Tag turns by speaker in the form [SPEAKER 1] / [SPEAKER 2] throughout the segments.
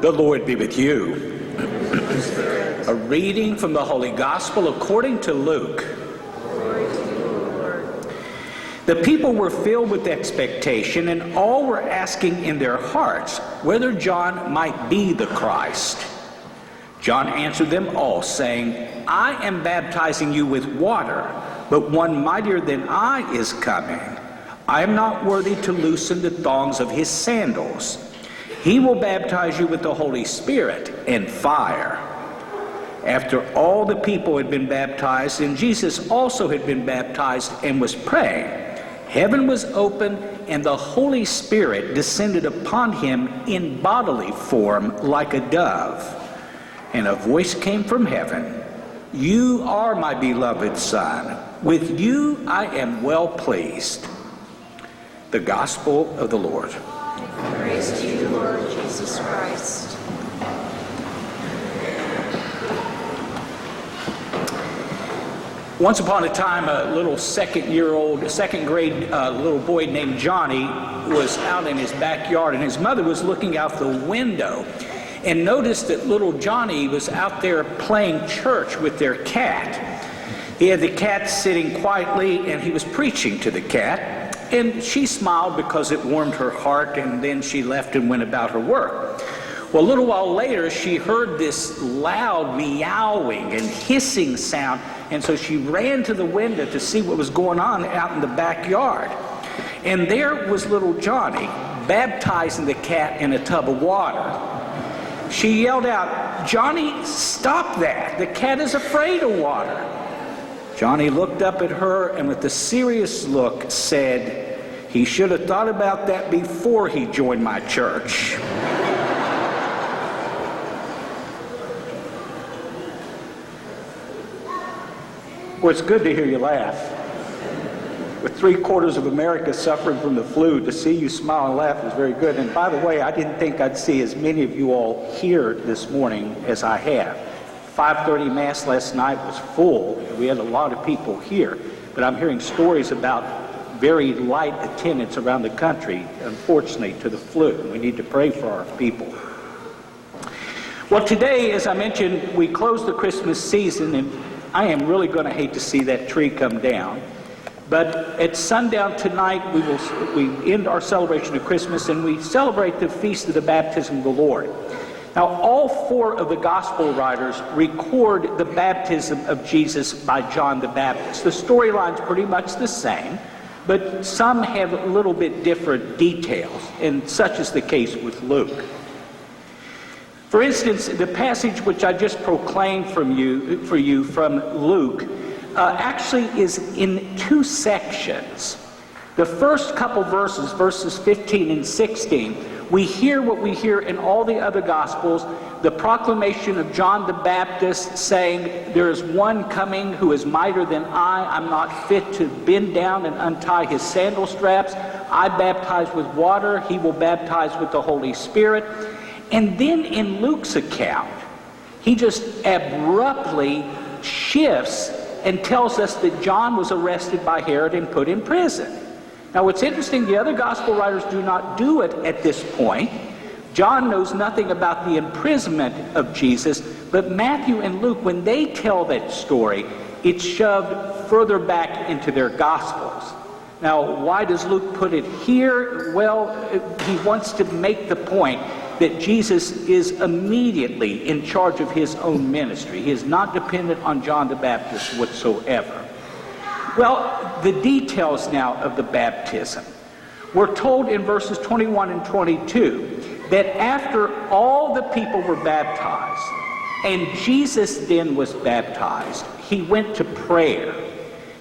[SPEAKER 1] The Lord be with you. A reading from the Holy Gospel according to Luke.
[SPEAKER 2] Glory to you, Lord.
[SPEAKER 1] The people were filled with expectation, and all were asking in their hearts whether John might be the Christ. John answered them all, saying, I am baptizing you with water, but one mightier than I is coming. I am not worthy to loosen the thongs of his sandals. He will baptize you with the Holy Spirit and fire. After all the people had been baptized, and Jesus also had been baptized and was praying, heaven was opened, and the Holy Spirit descended upon him in bodily form like a dove. And a voice came from heaven, You are my beloved Son. With you I am well pleased. The Gospel of the Lord.
[SPEAKER 2] Praise to you, Lord Jesus Christ.
[SPEAKER 1] Once upon a time, a little second grade little boy named Johnny was out in his backyard, and his mother was looking out the window and noticed that little Johnny was out there playing church with their cat. He had the cat sitting quietly, and he was preaching to the cat. And she smiled because it warmed her heart, and then she left and went about her work. Well, a little while later, she heard this loud meowing and hissing sound, and so she ran to the window to see what was going on out in the backyard. And there was little Johnny baptizing the cat in a tub of water. She yelled out, Johnny, stop that! The cat is afraid of water. Johnny looked up at her and with a serious look said, he should have thought about that before he joined my church. Well, it's good to hear you laugh. With 3/4 of America suffering from the flu, to see you smile and laugh is very good. And by the way, I didn't think I'd see as many of you all here this morning as I have. 5:30 Mass last night was full. We had a lot of people here. But I'm hearing stories about very light attendance around the country, unfortunately, to the flu. We need to pray for our people. Well, today, as I mentioned, we close the Christmas season, and I am really going to hate to see that tree come down. But at sundown tonight, we end our celebration of Christmas, and we celebrate the Feast of the Baptism of the Lord. Now, all 4 of the Gospel writers record the baptism of Jesus by John the Baptist. The storyline's pretty much the same, but some have a little bit different details, and such is the case with Luke. For instance, the passage which I just proclaimed for you from Luke actually is in 2 sections. The first couple verses, verses 15 and 16, we hear what we hear in all the other Gospels, the proclamation of John the Baptist saying, there is one coming who is mightier than I. I'm not fit to bend down and untie his sandal straps. I baptize with water. He will baptize with the Holy Spirit. And then in Luke's account, he just abruptly shifts and tells us that John was arrested by Herod and put in prison. Now, what's interesting, the other Gospel writers do not do it at this point. John knows nothing about the imprisonment of Jesus, but Matthew and Luke, when they tell that story, it's shoved further back into their Gospels. Now, why does Luke put it here? Well, he wants to make the point that Jesus is immediately in charge of his own ministry. He is not dependent on John the Baptist whatsoever. Well, the details now of the baptism. We're told in verses 21 and 22 that after all the people were baptized, and Jesus then was baptized, he went to prayer.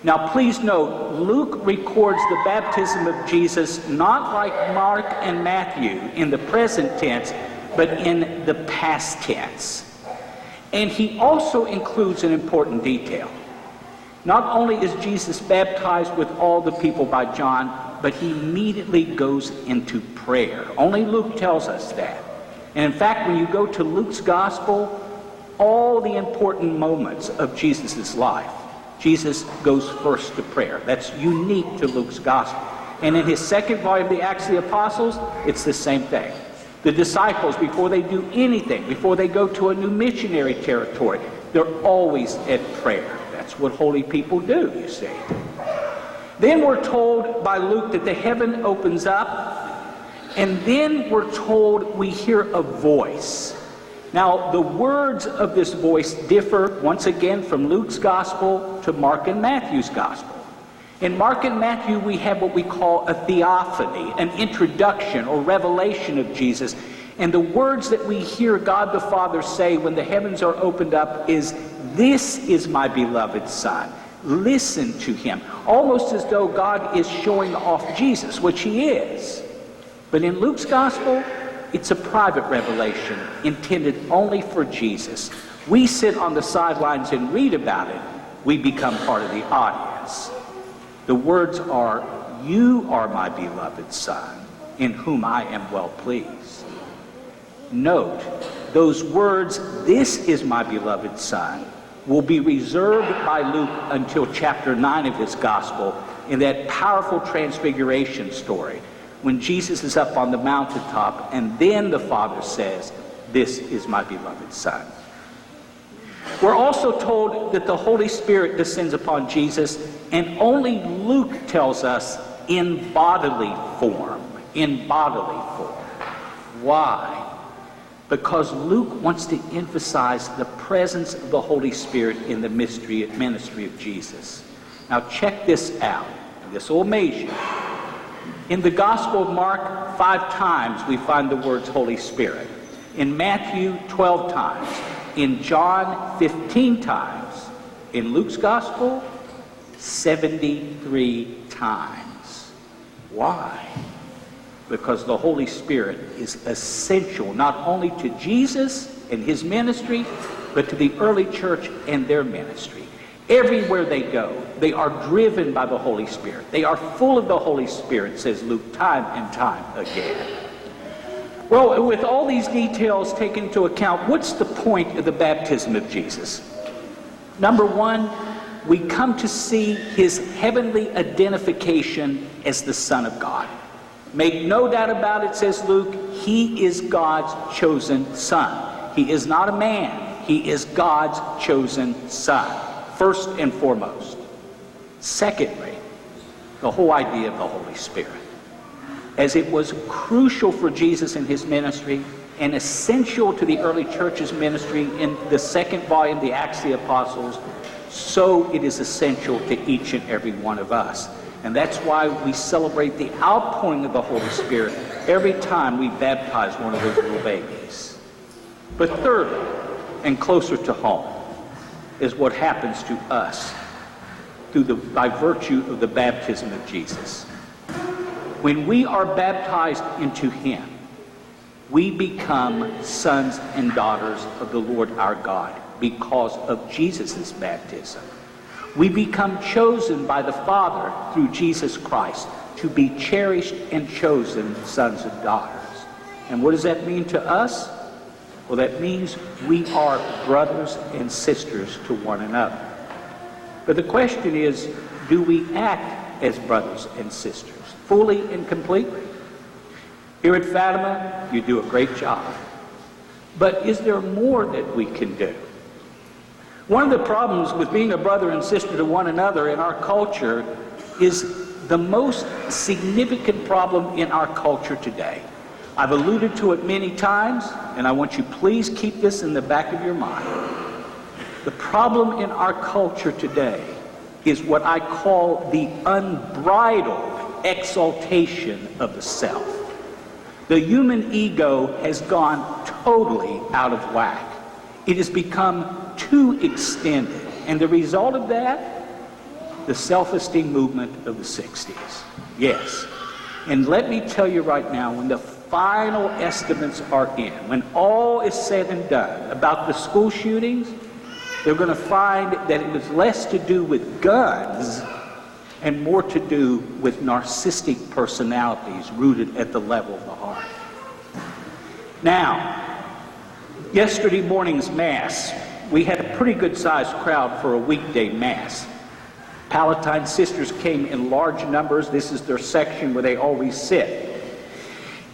[SPEAKER 1] Now, please note, Luke records the baptism of Jesus not like Mark and Matthew in the present tense, but in the past tense. And he also includes an important detail. Not only is Jesus baptized with all the people by John, but he immediately goes into prayer. Only Luke tells us that. And in fact, when you go to Luke's gospel, all the important moments of Jesus' life, Jesus goes first to prayer. That's unique to Luke's gospel. And in his second volume, the Acts of the Apostles, it's the same thing. The disciples, before they do anything, before they go to a new missionary territory, they're always at prayer. That's what holy people do, you see. Then we're told by Luke that the heaven opens up, and then we're told we hear a voice. Now, the words of this voice differ, once again, from Luke's gospel to Mark and Matthew's gospel. In Mark and Matthew, we have what we call a theophany, an introduction or revelation of Jesus. And the words that we hear God the Father say when the heavens are opened up is, "This is my beloved Son. Listen to him." Almost as though God is showing off Jesus, which he is. But in Luke's gospel, it's a private revelation intended only for Jesus. We sit on the sidelines and read about it. We become part of the audience. The words are, "You are my beloved Son, in whom I am well pleased." Note, those words, "This is my beloved Son," will be reserved by Luke until chapter 9 of his gospel in that powerful transfiguration story when Jesus is up on the mountaintop and then the Father says, "This is my beloved Son." We're also told that the Holy Spirit descends upon Jesus, and only Luke tells us in bodily form. In bodily form. Why? Because Luke wants to emphasize the presence of the Holy Spirit in the ministry of Jesus. Now check this out. This will amaze you. In the Gospel of Mark, 5 times we find the words Holy Spirit. In Matthew, 12 times. In John, 15 times. In Luke's Gospel, 73 times. Why? Because the Holy Spirit is essential not only to Jesus and his ministry, but to the early church and their ministry. Everywhere they go, they are driven by the Holy Spirit. They are full of the Holy Spirit, says Luke time and time again. Well, with all these details taken into account, what's the point of the baptism of Jesus? Number one, we come to see his heavenly identification as the Son of God. Make no doubt about it, says Luke, he is God's chosen Son. He is not a man. He is God's chosen Son, first and foremost. Secondly, the whole idea of the Holy Spirit. As it was crucial for Jesus in his ministry and essential to the early church's ministry in the second volume, the Acts of the Apostles, so it is essential to each and every one of us. And that's why we celebrate the outpouring of the Holy Spirit every time we baptize one of those little babies. But thirdly, and closer to home, is what happens to us by virtue of the baptism of Jesus. When we are baptized into him, we become sons and daughters of the Lord our God because of Jesus' baptism. We become chosen by the Father through Jesus Christ to be cherished and chosen sons and daughters. And what does that mean to us? Well, that means we are brothers and sisters to one another. But the question is, do we act as brothers and sisters, fully and completely? Here at Fatima, you do a great job. But is there more that we can do? One of the problems with being a brother and sister to one another in our culture is the most significant problem in our culture today. I've alluded to it many times, and I want you please keep this in the back of your mind. The problem in our culture today is what I call the unbridled exaltation of the self. The human ego has gone totally out of whack. It has become too extended. And the result of that, the self-esteem movement of the 60s. Yes. And let me tell you right now, when the final estimates are in, when all is said and done about the school shootings, they're going to find that it was less to do with guns and more to do with narcissistic personalities rooted at the level of the heart. Now, yesterday morning's Mass, we had a pretty good-sized crowd for a weekday Mass. Palatine sisters came in large numbers. This is their section where they always sit.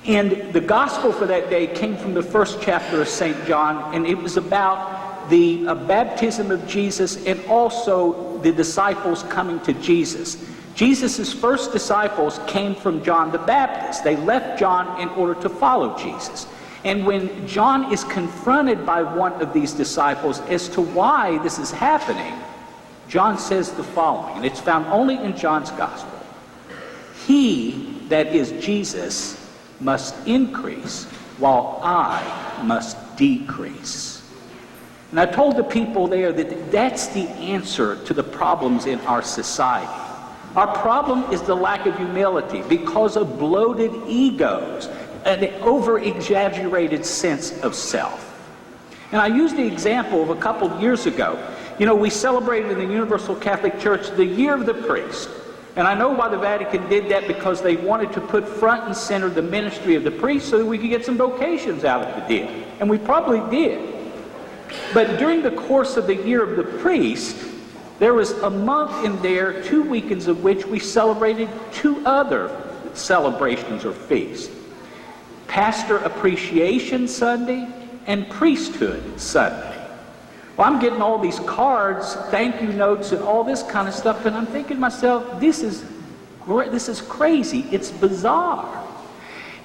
[SPEAKER 1] And the gospel for that day came from the first chapter of St. John, and it was about the baptism of Jesus and also the disciples coming to Jesus. Jesus' first disciples came from John the Baptist. They left John in order to follow Jesus. And when John is confronted by one of these disciples as to why this is happening, John says the following, and it's found only in John's gospel. He, that is Jesus, must increase, while I must decrease. And I told the people there that that's the answer to the problems in our society. Our problem is the lack of humility because of bloated egos and an over-exaggerated sense of self. And I used the example of a couple of years ago. You know, we celebrated in the Universal Catholic Church the Year of the Priest. And I know why the Vatican did that, because they wanted to put front and center the ministry of the priest so that we could get some vocations out of the deal. And we probably did. But during the course of the Year of the Priest, there was a month in there, 2 weekends of which we celebrated 2 other celebrations or feasts. Pastor Appreciation Sunday and Priesthood Sunday. Well, I'm getting all these cards, thank you notes, and all this kind of stuff, and I'm thinking to myself, this is crazy. It's bizarre.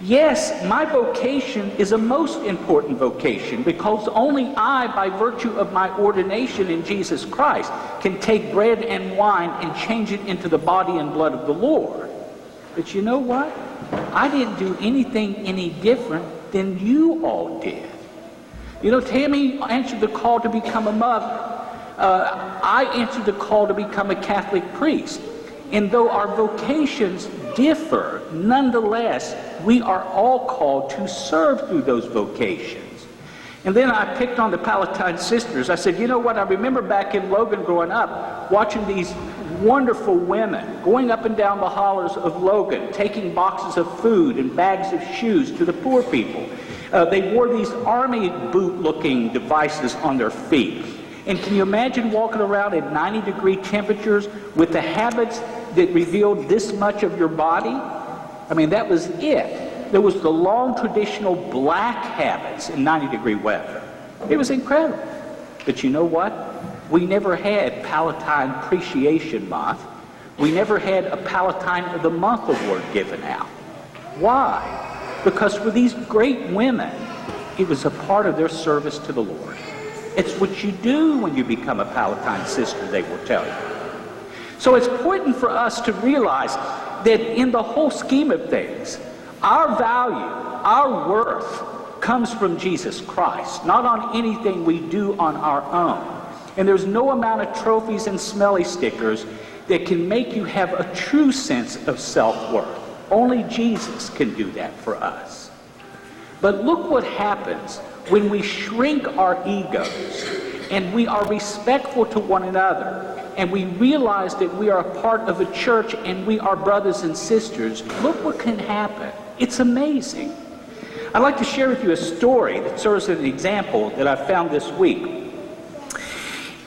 [SPEAKER 1] Yes, my vocation is a most important vocation, because only I, by virtue of my ordination in Jesus Christ, can take bread and wine and change it into the body and blood of the Lord. But you know what? I didn't do anything any different than you all did. You know, Tammy answered the call to become a mother. I answered the call to become a Catholic priest. And though our vocations differ, nonetheless, we are all called to serve through those vocations. And then I picked on the Palatine sisters. I said, you know what, I remember back in Logan growing up, watching these wonderful women going up and down the hollers of Logan, taking boxes of food and bags of shoes to the poor people. They wore these army boot-looking devices on their feet. And can you imagine walking around at 90-degree temperatures with the habits that revealed this much of your body? I mean, that was it. There was the long traditional black habits in 90-degree weather. It was incredible. But you know what? We never had Palatine Appreciation Month. We never had a Palatine of the Month award given out. Why? Because for these great women, it was a part of their service to the Lord. It's what you do when you become a Palatine sister, they will tell you. So it's important for us to realize that in the whole scheme of things, our value, our worth comes from Jesus Christ, not on anything we do on our own. And there's no amount of trophies and smelly stickers that can make you have a true sense of self-worth. Only Jesus can do that for us. But look what happens when we shrink our egos and we are respectful to one another and we realize that we are a part of a church and we are brothers and sisters. Look what can happen. It's amazing. I'd like to share with you a story that serves as an example that I found this week.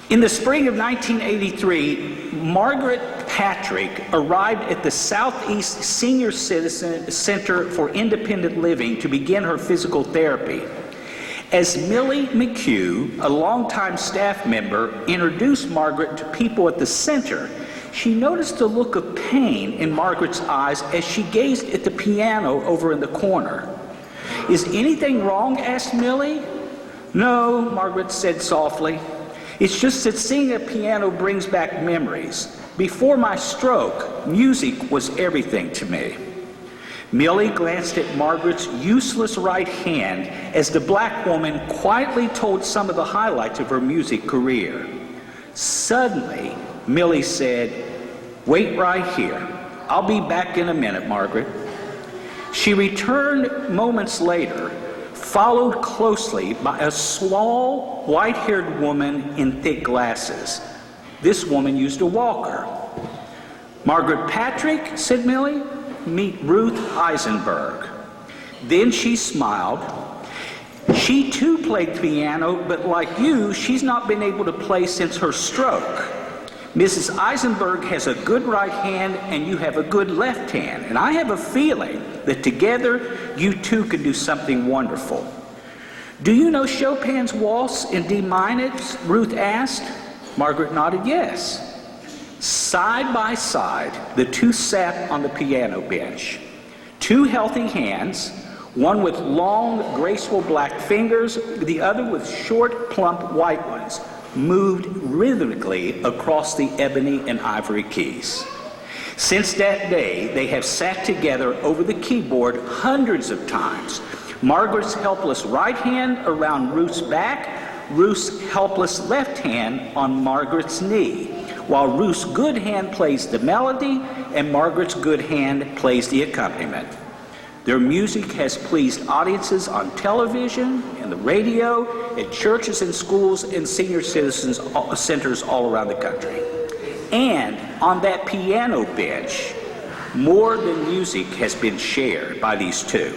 [SPEAKER 1] In the spring of 1983, Margaret Patrick arrived at the Southeast Senior Citizen Center for Independent Living to begin her physical therapy. As Millie McHugh, a longtime staff member, introduced Margaret to people at the center, she noticed a look of pain in Margaret's eyes as she gazed at the piano over in the corner. "Is anything wrong?" asked Millie. "No," Margaret said softly. "It's just that seeing a piano brings back memories. Before my stroke, music was everything to me." Millie glanced at Margaret's useless right hand as the black woman quietly told some of the highlights of her music career. Suddenly, Millie said, "Wait right here. I'll be back in a minute, Margaret." She returned moments later, followed closely by a small, white-haired woman in thick glasses. This woman used a walker. "Margaret Patrick," said Millie, "meet Ruth Eisenberg." Then she smiled. "She too played piano, but like you, she's not been able to play since her stroke. Mrs. Eisenberg has a good right hand and you have a good left hand. And I have a feeling that together you two can do something wonderful. Do you know Chopin's Waltz in D minor? Ruth asked. Margaret nodded yes. Side by side, the two sat on the piano bench. Two healthy hands, one with long, graceful black fingers, the other with short, plump white ones, moved rhythmically across the ebony and ivory keys. Since that day, they have sat together over the keyboard hundreds of times. Margaret's helpless right hand around Ruth's back, Ruth's helpless left hand on Margaret's knee, while Ruth's good hand plays the melody and Margaret's good hand plays the accompaniment. Their music has pleased audiences on television, and the radio, at churches and schools and senior citizens centers all around the country. And on that piano bench, more than music has been shared by these two.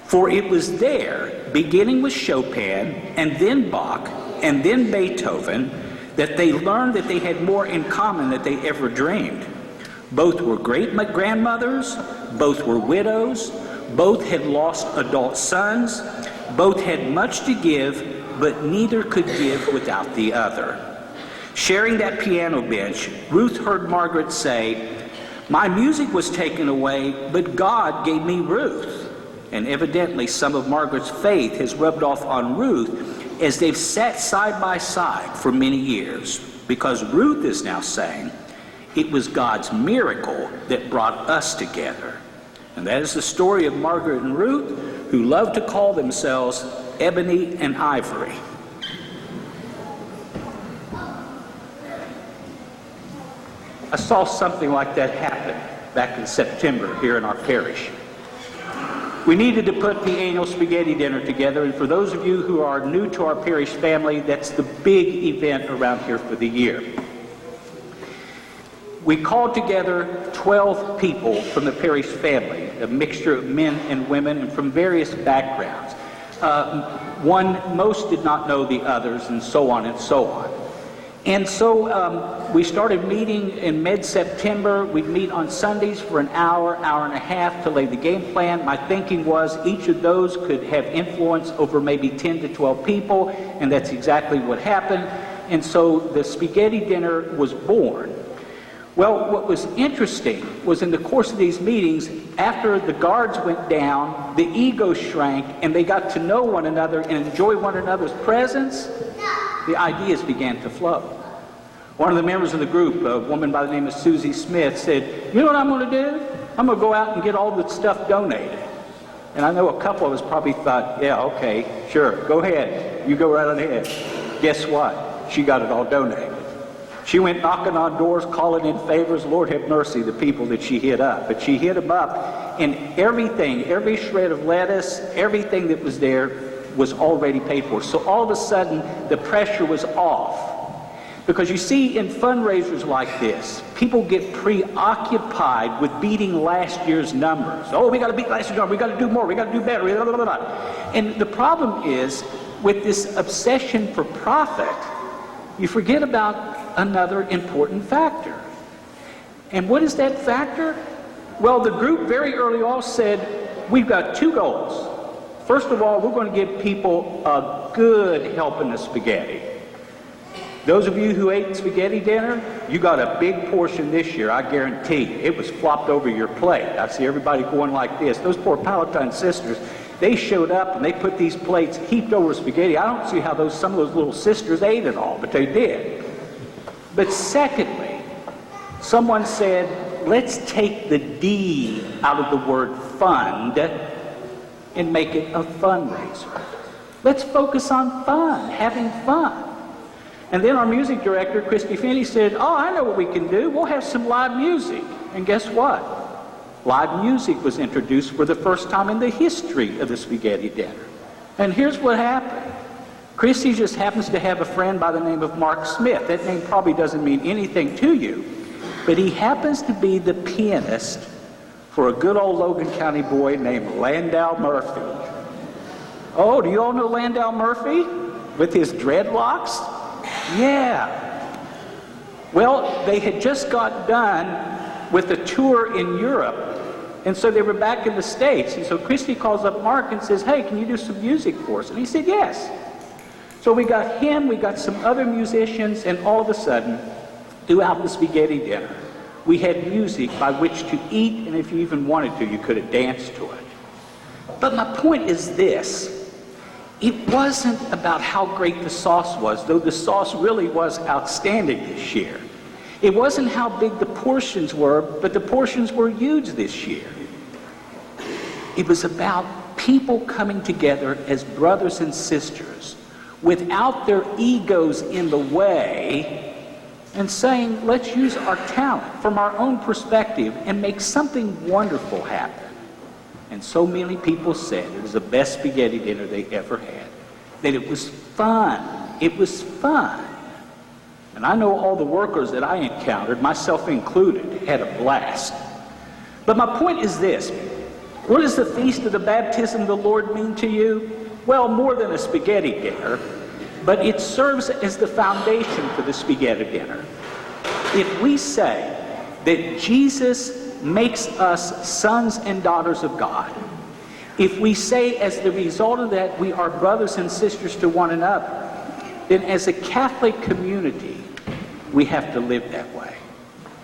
[SPEAKER 1] For it was there, beginning with Chopin, and then Bach, and then Beethoven, that they learned that they had more in common than they ever dreamed. Both were great-grandmothers, both were widows, both had lost adult sons, both had much to give, but neither could give without the other. Sharing that piano bench, Ruth heard Margaret say, "My music was taken away, but God gave me Ruth." And evidently some of Margaret's faith has rubbed off on Ruth as they've sat side by side for many years, because Ruth is now saying, "It was God's miracle that brought us together." And that is the story of Margaret and Ruth, who love to call themselves Ebony and Ivory. I saw something like that happen back in September here in our parish. We needed to put the annual spaghetti dinner together, and for those of you who are new to our parish family, that's the big event around here for the year. We called together 12 people from the parish family, a mixture of men and women and from various backgrounds. Most did not know the others, and so on and so on. And so we started meeting in mid-September. We'd meet on Sundays for an hour, hour and a half to lay the game plan. My thinking was each of those could have influence over maybe 10 to 12 people, and that's exactly what happened. And so the spaghetti dinner was born. Well, what was interesting was in the course of these meetings, after the guards went down, the ego shrank, and they got to know one another and enjoy one another's presence, the ideas began to flow. One of the members of the group, a woman by the name of Susie Smith, said, "You know what I'm going to do? I'm going to go out and get all the stuff donated." And I know a couple of us probably thought, "Yeah, okay, sure, go ahead. You go right on ahead." Guess what? She got it all donated. She went knocking on doors, calling in favors. Lord have mercy, the people that she hit up. But she hit them up, and everything, every shred of lettuce, everything that was there was already paid for. So all of a sudden, the pressure was off. Because you see, in fundraisers like this, people get preoccupied with beating last year's numbers. Oh, we got to beat last year's numbers. We got to do more. We got to do better. Blah, blah, blah, blah. And the problem is, with this obsession for profit, you forget about another important factor. And what is that factor? Well, the group very early on said, we've got two goals. First of all, we're going to give people a good helping of spaghetti. Those of you who ate spaghetti dinner, you got a big portion this year, I guarantee. It was flopped over your plate. I see everybody going like this. Those poor Palatine sisters, they showed up and they put these plates heaped over spaghetti. I don't see how some of those little sisters ate it all, but they did. But secondly, someone said, let's take the D out of the word fund and make it a fundraiser. Let's focus on fun, having fun. And then our music director, Christy Finney, said, oh, I know what we can do. We'll have some live music. And guess what? Live music was introduced for the first time in the history of the spaghetti dinner. And here's what happened. Christy just happens to have a friend by the name of Mark Smith. That name probably doesn't mean anything to you, but he happens to be the pianist for a good old Logan County boy named Landau Murphy. Oh, do you all know Landau Murphy with his dreadlocks? Yeah. Well, they had just got done with a tour in Europe, and so they were back in the States. And so Christy calls up Mark and says, hey, can you do some music for us? And he said, yes. So we got him, we got some other musicians, and all of a sudden, throughout the spaghetti dinner, we had music by which to eat, and if you even wanted to, you could have danced to it. But my point is this. It wasn't about how great the sauce was, though the sauce really was outstanding this year. It wasn't how big the portions were, but the portions were huge this year. It was about people coming together as brothers and sisters without their egos in the way and saying, let's use our talent from our own perspective and make something wonderful happen. And so many people said it was the best spaghetti dinner they ever had. That it was fun. It was fun. And I know all the workers that I encountered, myself included, had a blast. But my point is this. What does the Feast of the Baptism of the Lord mean to you? Well, more than a spaghetti dinner, but it serves as the foundation for the spaghetti dinner. If we say that Jesus makes us sons and daughters of God, if we say as the result of that we are brothers and sisters to one another, then as a Catholic community, we have to live that way.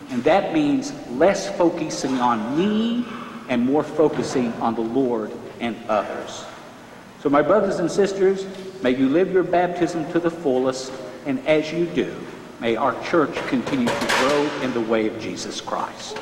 [SPEAKER 1] And that means less focusing on me and more focusing on the Lord and others. So my brothers and sisters, may you live your baptism to the fullest, and as you do, may our church continue to grow in the way of Jesus Christ.